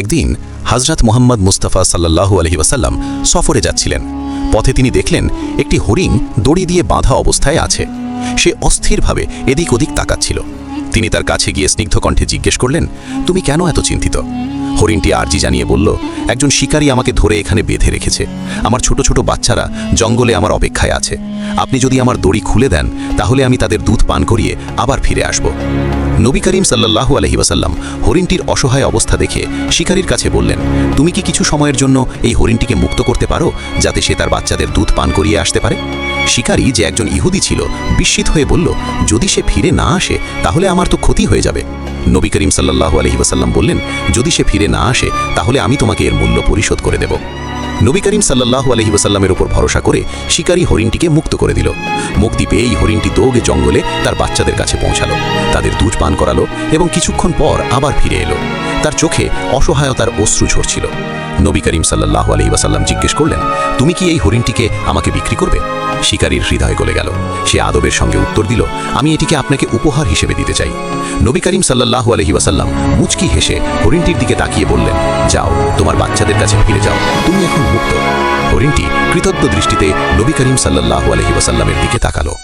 একদিন হযরত মুহাম্মদ মুস্তাফা সাল্লাল্লাহু আলাইহি ওয়াসাল্লাম সফরে যাচ্ছিলেন। পথে তিনি দেখলেন একটি হরিণ দড়ি দিয়ে বাঁধা অবস্থায় আছে। সে অস্থিরভাবে এদিক ওদিক তাকাচ্ছিল। তিনি তার কাছে গিয়ে স্নিগ্ধ কণ্ঠে জিজ্ঞেস করলেন, তুমি কেন এত চিন্তিত? হরিণটি আর্জি জানিয়ে বলল, একজন শিকারী আমাকে ধরে এখানে বেঁধে রেখেছে। আমার ছোট ছোট বাচ্চারা জঙ্গলে আমার অপেক্ষায় আছে। আপনি যদি আমার দড়ি খুলে দেন তাহলে আমি তাদের দুধ পান করিয়ে আবার ফিরে আসব। নবী করিম সাল্লাল্লাহু আলাইহি ওয়াসাল্লাম হরিণটির অসহায় অবস্থা দেখে শিকারীর কাছে বললেন, তুমি কি কিছু সময়ের জন্য এই হরিণটিকে মুক্ত করতে পারো, যাতে সে তার বাচ্চাদের দুধ পান করিয়ে আসতে পারে? শিকারী, যে একজন ইহুদি ছিল, বিস্মিত হয়ে বলল, যদি সে ফিরে না আসে তাহলে আমার তো ক্ষতি হয়ে যাবে। নবী করিম সাল্লাল্লাহু আলাইহি ওয়াসাল্লাম বললেন, যদি সে ফিরে না আসে তাহলে আমি তোমাকে এর মূল্য পরিশোধ করে দেব। নবী করিম সাল্লাল্লাহু আলাইহি ওয়াসাল্লামের উপর ভরসা করে শিকারী হরিণটিকে মুক্ত করে দিল। মুক্তি পেয়েই হরিণটি দৌড়ে জঙ্গলে তার বাচ্চাদের কাছে পৌঁছালো, তাদের দুধ পান করালো এবং কিছুক্ষণ পর আবার ফিরে এলো। তার চোখে অসহায়তার অশ্রু ঝরছিল। নবী করিম সাল্লাল্লাহু আলাইহি ওয়াসাল্লাম জিজ্ঞেস করলেন, তুমি কি এই হরিণটিকে আমাকে বিক্রি করবে? শিকারীর হৃদয় গলে গেল। সে আদবের সঙ্গে উত্তর দিল, আমি এটিকে আপনাকে উপহার হিসেবে দিতে চাই। নবী করিম সাল্লাল্লাহু আলাইহি ওয়াসাল্লাম মুচকি হেসে হরিণটির দিকে তাকিয়ে বললেন, যাও, তোমার বাচ্চাদের কাছে ফিরে যাও, তুমি এখন মুক্ত। হরিণটি কৃতজ্ঞ দৃষ্টিতে নবী করিম সাল্লাল্লাহু আলাইহি ওয়াসাল্লামের দিকে তাকালো।